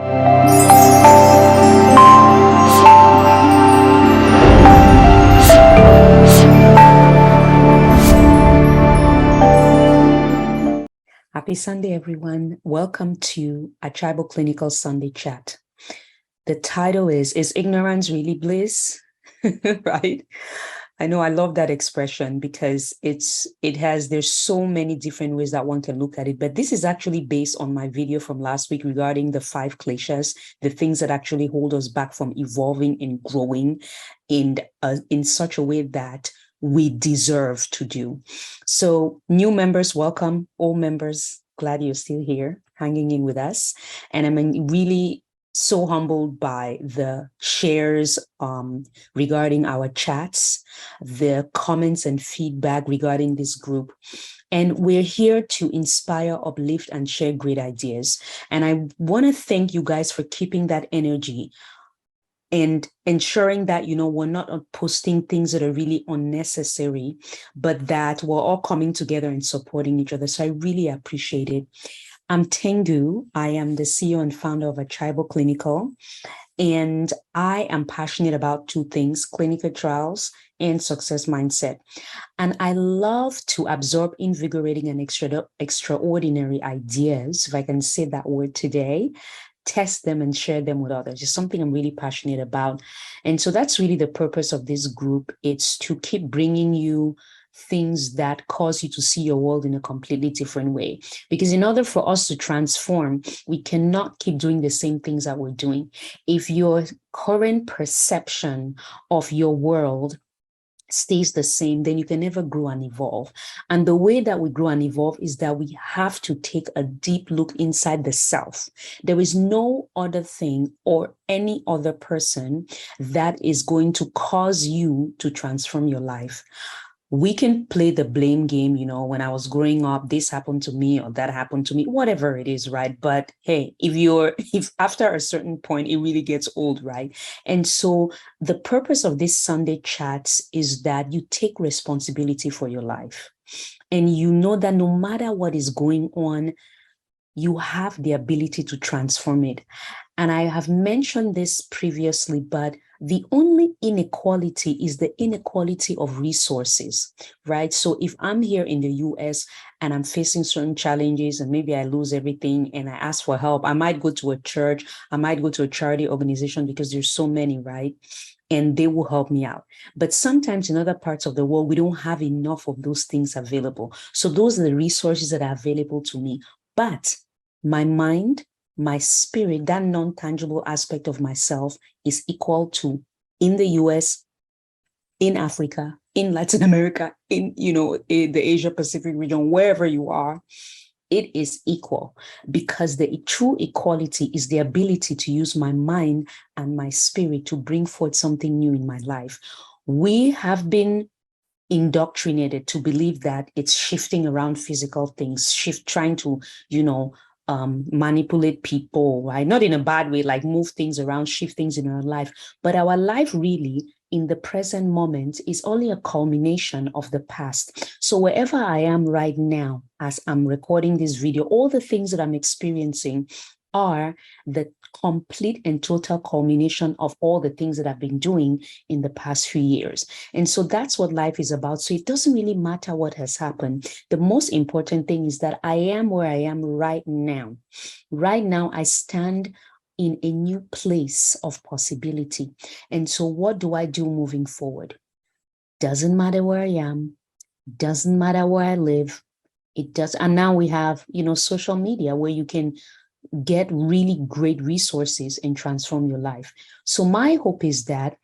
Happy Sunday, everyone. Welcome to Achaibo Clinical Sunday Chat. The title is Ignorance Really Bliss? Right? I know I love that expression because there's so many different ways that one can look at it, but this is actually based on my video from last week regarding the 5 kleshas, the things that actually hold us back from evolving and growing in such a way that we deserve to do. So new members, welcome. Old members, glad you're still here, hanging in with us. And I'm really so humbled by the shares regarding our chats, the comments and feedback regarding this group. And we're here to inspire, uplift, and share great ideas. And I want to thank you guys for keeping that energy and ensuring that, we're not posting things that are really unnecessary, but that we're all coming together and supporting each other. So I really appreciate it. I'm Tengu. I am the CEO and founder of Achaibo Clinical, and I am passionate about 2 things: clinical trials and success mindset. And I love to absorb invigorating and extraordinary ideas, if I can say that word today, test them and share them with others. It's something I'm really passionate about. And so that's really the purpose of this group. It's to keep bringing you things that cause you to see your world in a completely different way. Because in order for us to transform, we cannot keep doing the same things that we're doing. If your current perception of your world stays the same, then you can never grow and evolve. And the way that we grow and evolve is that we have to take a deep look inside the self. There is no other thing or any other person that is going to cause you to transform your life. We can play the blame game, when I was growing up, this happened to me or that happened to me, whatever it is, right? But hey, if after a certain point, it really gets old, right? And so the purpose of this Sunday chats is that you take responsibility for your life. And you know that no matter what is going on, you have the ability to transform it. And I have mentioned this previously, but the only inequality is the inequality of resources, right? So if I'm here in the US and I'm facing certain challenges and maybe I lose everything and I ask for help, I might go to a church, I might go to a charity organization because there's so many, right? And they will help me out. But sometimes in other parts of the world, we don't have enough of those things available. So those are the resources that are available to me. But my mind, my spirit, that non-tangible aspect of myself is equal to in the US, in Africa, in Latin America, in the Asia Pacific region, wherever you are, it is equal, because the true equality is the ability to use my mind and my spirit to bring forth something new in my life. We have been indoctrinated to believe that it's shifting around physical things, trying to, manipulate people, right? Not in a bad way, like move things around, shift things in our life, but our life really in the present moment is only a culmination of the past. So wherever I am right now, as I'm recording this video, all the things that I'm experiencing are the complete and total culmination of all the things that I've been doing in the past few years. And so that's what life is about. So it doesn't really matter what has happened. The most important thing is that I am where I am right now. Right now, I stand in a new place of possibility. And so what do I do moving forward? Doesn't matter where I am. Doesn't matter where I live. It does. And now we have, social media where you can get really great resources and transform your life. So my hope is that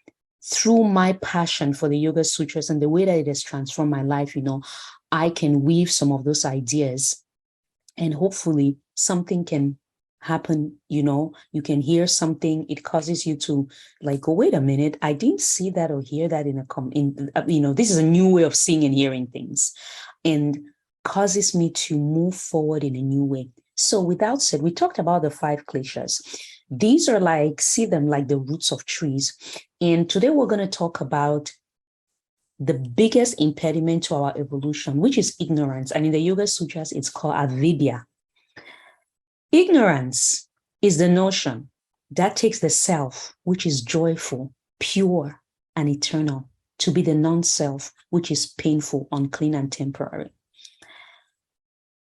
through my passion for the Yoga Sutras and the way that it has transformed my life, I can weave some of those ideas and hopefully something can happen. You can hear something, it causes you to go, wait a minute, I didn't see that or hear that this is a new way of seeing and hearing things, and causes me to move forward in a new way. So without said, we talked about the 5 kleshas. These are see them like the roots of trees. And today we're going to talk about the biggest impediment to our evolution, which is ignorance. And in the Yoga Sutras, it's called Avidya. Ignorance is the notion that takes the self, which is joyful, pure, and eternal, to be the non-self, which is painful, unclean, and temporary.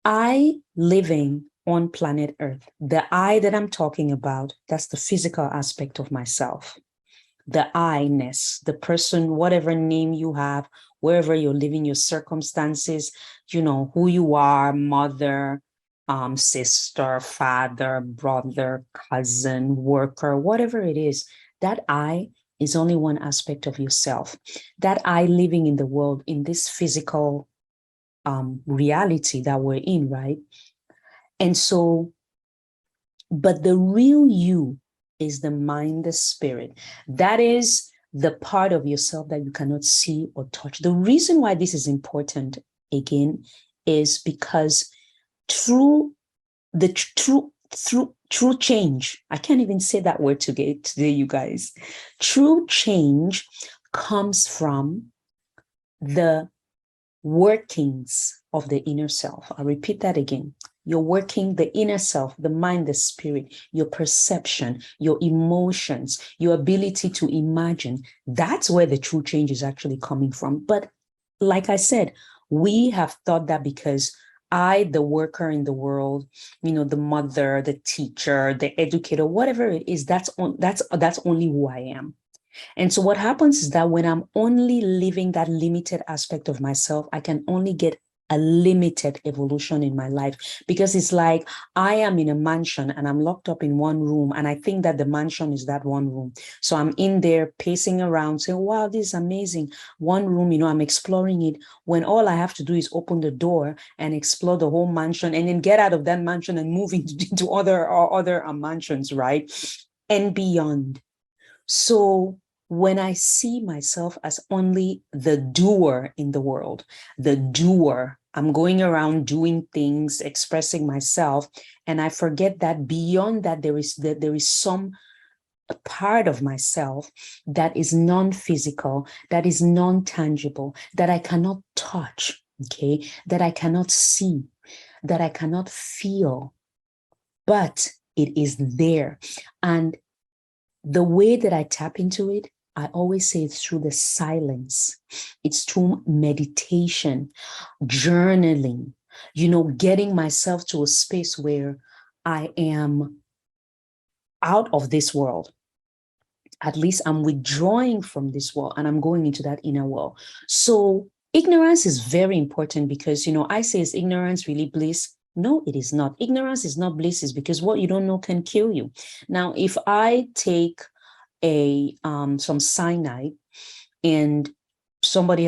I living on planet Earth, the I that I'm talking about, that's the physical aspect of myself. The I-ness, the person, whatever name you have, wherever you're living, your circumstances, you know, who you are, mother, sister, father, brother, cousin, worker, whatever it is, that I is only one aspect of yourself. That I living in the world, in this physical reality that we're in, right? And so, but the real you is the mind, the spirit. That is the part of yourself that you cannot see or touch. The reason why this is important, again, is because through change, I can't even say that word today, you guys. True change comes from the workings of the inner self. I'll repeat that again. You're working the inner self, the mind, the spirit, your perception, your emotions, your ability to imagine. That's where the true change is actually coming from. But like I said, we have thought that because I, the worker in the world, you know, the mother, the teacher, the educator, whatever it is, that's only who I am. And so what happens is that when I'm only living that limited aspect of myself, I can only get a limited evolution in my life, because it's like I am in a mansion and I'm locked up in one room, and I think that the mansion is that one room. So I'm in there pacing around saying, wow, this is amazing. One room, you know, I'm exploring it, when all I have to do is open the door and explore the whole mansion, and then get out of that mansion and move into other mansions, right? And beyond. So when I see myself as only the doer in the world, the doer, I'm going around doing things, expressing myself, and I forget that beyond that there is some part of myself that is non-physical, that is non-tangible, that I cannot touch, okay, that I cannot see, that I cannot feel, but it is there. And the way that I tap into it, I always say it's through the silence. It's through meditation, journaling, you know, getting myself to a space where I am out of this world. At least I'm withdrawing from this world and I'm going into that inner world. So ignorance is very important, because, you know, I say, is ignorance really bliss? No, it is not. Ignorance is not bliss, is because what you don't know can kill you. Now, if I take some cyanide and somebody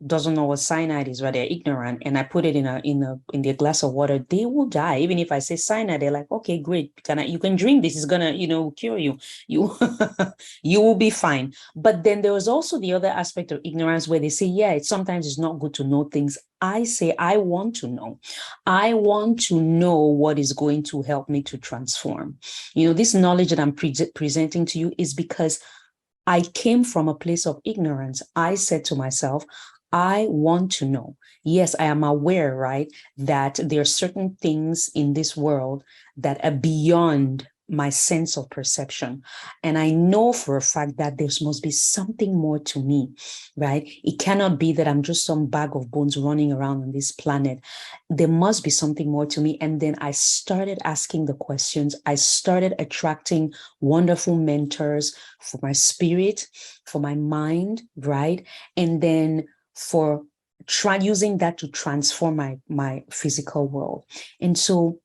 doesn't know what cyanide is, right? They're ignorant, and I put it in their glass of water, they will die. Even if I say cyanide, they're like, okay, great, you can drink this, is gonna, you know, cure you. You you will be fine. But then there was also the other aspect of ignorance where they say, yeah, sometimes it's not good to know things. I say, I want to know. I want to know what is going to help me to transform. You know, this knowledge that I'm presenting to you is because I came from a place of ignorance. I said to myself, I want to know. Yes, I am aware, right, that there are certain things in this world that are beyond my sense of perception. And I know for a fact that there must be something more to me, right? It cannot be that I'm just some bag of bones running around on this planet. There must be something more to me. And then I started asking the questions. I started attracting wonderful mentors for my spirit, for my mind, right? And then for using that to transform my physical world. And so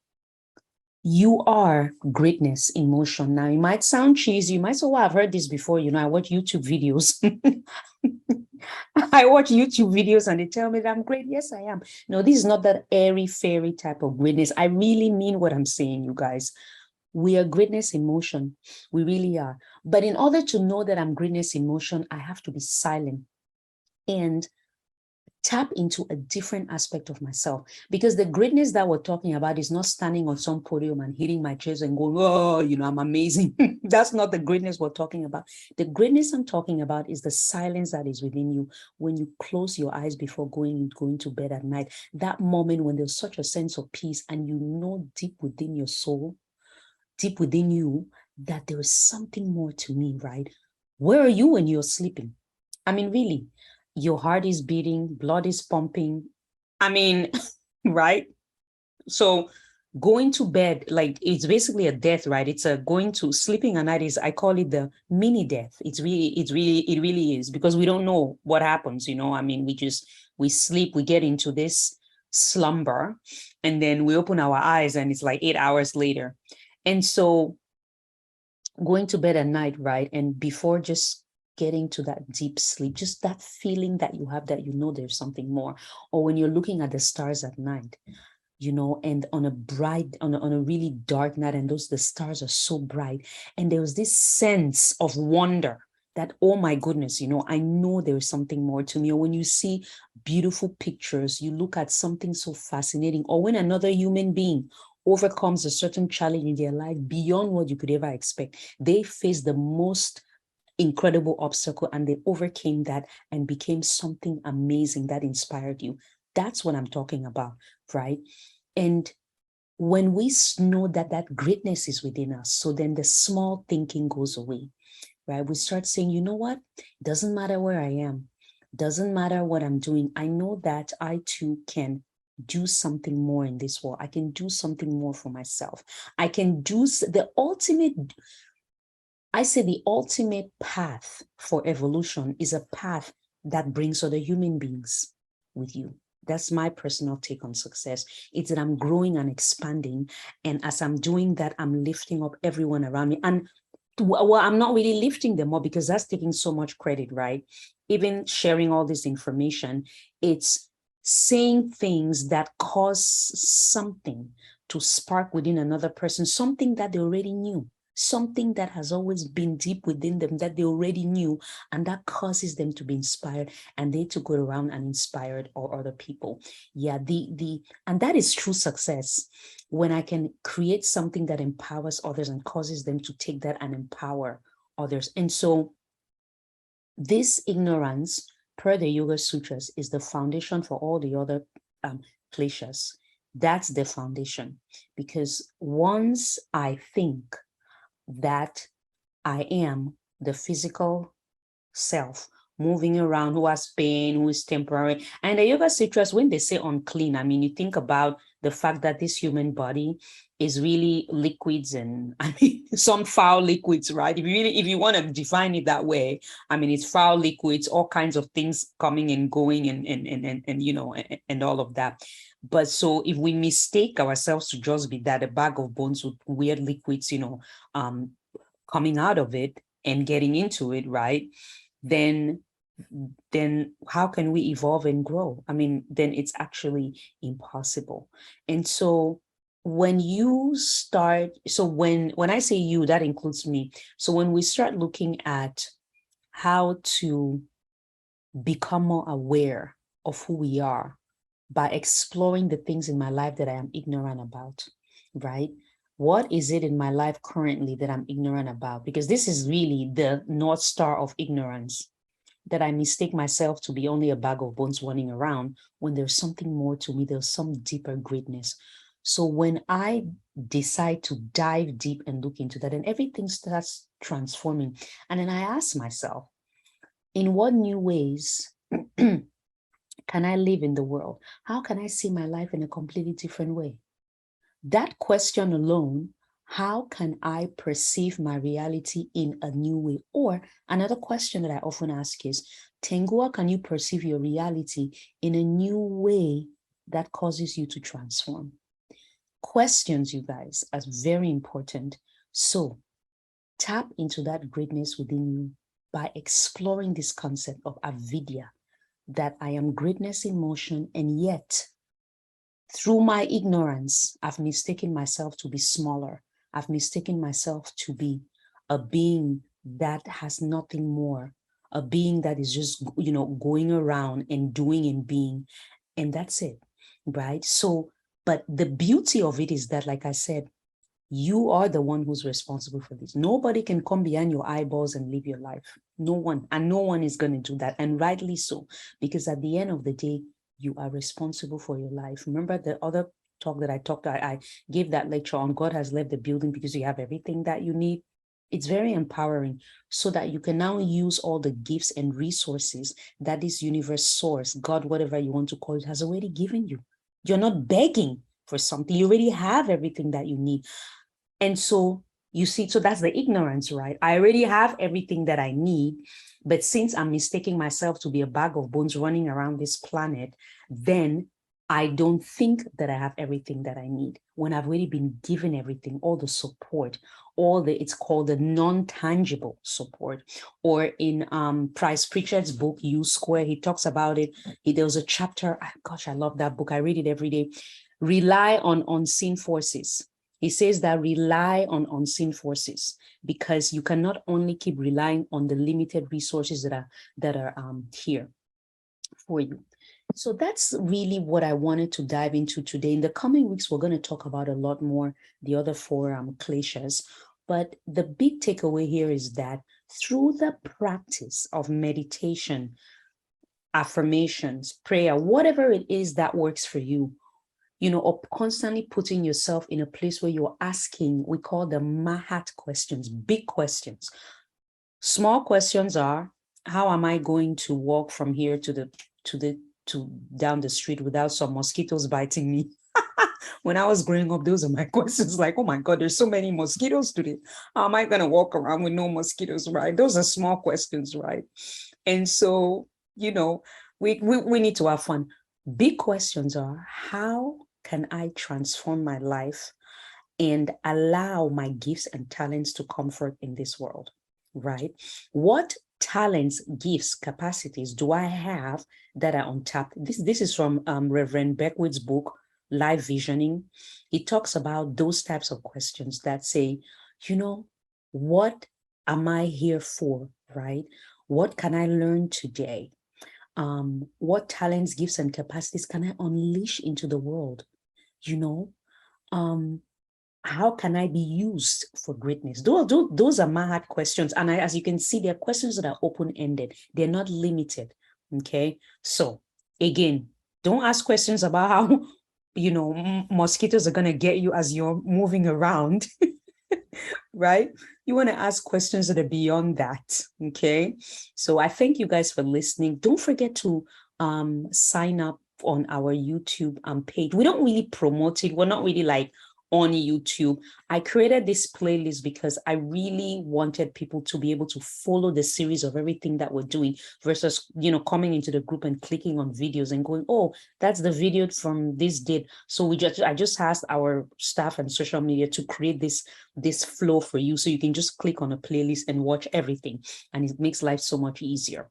you are greatness in motion. Now, it might sound cheesy. You might say, well, I've heard this before. You know, I watch YouTube videos. I watch YouTube videos and they tell me that I'm great. Yes, I am. No, this is not that airy, fairy type of greatness. I really mean what I'm saying, you guys. We are greatness in motion. We really are. But in order to know that I'm greatness in motion, I have to be silent and tap into a different aspect of myself, because the greatness that we're talking about is not standing on some podium and hitting my chest and going, oh, you know, I'm amazing. That's not the greatness we're talking about. The greatness I'm talking about is the silence that is within you when you close your eyes before going to bed at night. That moment when there's such a sense of peace and you know deep within your soul deep within you that there is something more to me, right? Where are you when you're sleeping? I mean, really, your heart is beating, blood is pumping. I mean, right? So going to bed, like it's basically a death, right? It's a going to sleeping at night is, I call it the mini death. It really is, because we don't know what happens, I mean, we sleep, we get into this slumber, and then we open our eyes and it's like 8 hours later. And so going to bed at night, right? And before just getting to that deep sleep, just that feeling that you have, that there's something more. Or when you're looking at the stars at night, and on a bright, on a really dark night, and the stars are so bright, and there was this sense of wonder that, oh my goodness, I know there is something more to me. Or when you see beautiful pictures, you look at something so fascinating, or when another human being overcomes a certain challenge in their life beyond what you could ever expect, they face the most incredible obstacle and they overcame that and became something amazing that inspired you. That's what I'm talking about, right? And when we know that that greatness is within us, so then the small thinking goes away, right? We start saying, you know what? It doesn't matter where I am. Doesn't matter what I'm doing. I know that I too can do something more in this world. I can do something more for myself. I can do the ultimate, I say the ultimate path for evolution is a path that brings other human beings with you. That's my personal take on success. It's that I'm growing and expanding. And as I'm doing that, I'm lifting up everyone around me. And well, I'm not really lifting them up because that's taking so much credit, right? Even sharing all this information, it's saying things that cause something to spark within another person, something that they already knew, something that has always been deep within them that they already knew, and that causes them to be inspired, and they to go around and inspired or other people. Yeah, and that is true success, when I can create something that empowers others and causes them to take that and empower others. And so this ignorance, per the Yoga Sutras, is the foundation for all the other kleshas. That's the foundation, because once I think that I am the physical self moving around, who has pain, who is temporary. And the Yoga Sutras, when they say unclean, I mean, you think about the fact that this human body is really liquids, and I mean, some foul liquids, right? If you want to define it that way, I mean, it's foul liquids, all kinds of things coming and going, and all of that. But so if we mistake ourselves to just be that, a bag of bones with weird liquids, coming out of it and getting into it, right? Then how can we evolve and grow? I mean, then it's actually impossible. And so when you start, so when I say you, that includes me. So when we start looking at how to become more aware of who we are by exploring the things in my life that I am ignorant about, right? What is it in my life currently that I'm ignorant about? Because this is really the North Star of ignorance, that I mistake myself to be only a bag of bones running around when there's something more to me, there's some deeper greatness. So when I decide to dive deep and look into that, and everything starts transforming, and then I ask myself, in what new ways can I live in the world? How can I see my life in a completely different way? That question alone, how can I perceive my reality in a new way? Or another question that I often ask is, Tengua, can you perceive your reality in a new way that causes you to transform? Questions, you guys, are very important. So tap into that greatness within you by exploring this concept of Avidya, that I am greatness in motion, and yet through my ignorance, I've mistaken myself to be smaller. I've mistaken myself to be a being that has nothing more, a being that is just, going around and doing and being, and that's it, right? So, but the beauty of it is that, like I said, you are the one who's responsible for this. Nobody can come behind your eyeballs and live your life. No one, and no one is going to do that, and rightly so, because at the end of the day, you are responsible for your life. Remember the other talk that I talked, I gave that lecture on God has left the building because you have everything that you need. It's very empowering so that you can now use all the gifts and resources that this universe source, God, whatever you want to call it, has already given you. You're not begging for something. You already have everything that you need. And so you see, so that's the ignorance, right? I already have everything that I need. But since I'm mistaking myself to be a bag of bones running around this planet, then I don't think that I have everything that I need when I've already been given everything, all the support, it's called the non-tangible support. Or in Price Pritchard's book, U Square, he talks about it. There was a chapter, gosh, I love that book. I read it every day. Rely on unseen forces. He says that rely on unseen forces, because you cannot only keep relying on the limited resources that are here for you. So that's really what I wanted to dive into today. In the coming weeks, we're going to talk about a lot more, the other four kleshas. But the big takeaway here is that through the practice of meditation, affirmations, prayer, whatever it is that works for you, or constantly putting yourself in a place where you're asking, we call them Mahat questions, big questions. Small questions are, how am I going to walk from here to down the street without some mosquitoes biting me? When I was growing up, those are my questions. Like, oh my God, there's so many mosquitoes today. How am I going to walk around with no mosquitoes, right? Those are small questions, right? And so, we need to have fun. Big questions are, how can I transform my life and allow my gifts and talents to comfort in this world, right? What talents, gifts, capacities do I have that are untapped? This is from Reverend Beckwith's book, Live Visioning. He talks about those types of questions that say, what am I here for, right? What can I learn today? What talents, gifts, and capacities can I unleash into the world? How can I be used for greatness? Those are Mahat questions. And as you can see, they're questions that are open-ended. They're not limited. Okay. So again, don't ask questions about how, mosquitoes are going to get you as you're moving around. Right? You want to ask questions that are beyond that. Okay. So I thank you guys for listening. Don't forget to sign up on our YouTube page. We don't really promote it. We're not really like on YouTube. I created this playlist because I really wanted people to be able to follow the series of everything that we're doing versus, coming into the group and clicking on videos and going, oh, that's the video from this date. So I just asked our staff and social media to create this flow for you. So you can just click on a playlist and watch everything. And it makes life so much easier.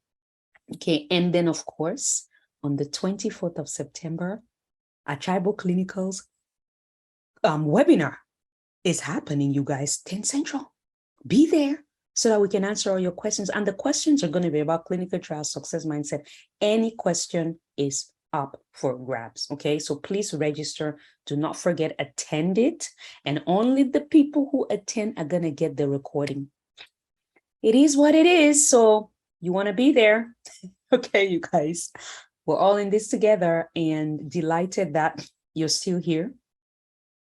Okay. And then of course, on the 24th of September, Achaibo Clinicals webinar is happening, you guys, 10 Central. Be there so that we can answer all your questions. And the questions are going to be about clinical trial success mindset. Any question is up for grabs. Okay, so please register. Do not forget, attend it. And only the people who attend are going to get the recording. It is what it is. So you want to be there. Okay, you guys, we're all in this together, and delighted that you're still here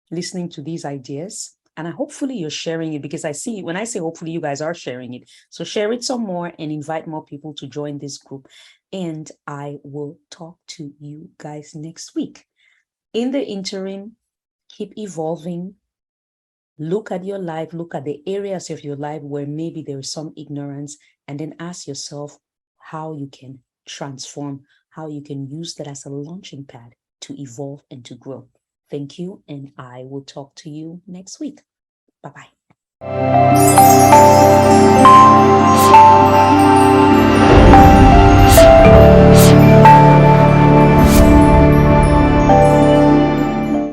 listening to these ideas. And hopefully you're sharing it, because I see when I say hopefully, you guys are sharing it. So share it some more and invite more people to join this group. And I will talk to you guys next week. In the interim, keep evolving. Look at your life, look at the areas of your life where maybe there is some ignorance, and then ask yourself how you can transform, how you can use that as a launching pad to evolve and to grow. Thank you, and I will talk to you next week. Bye-bye.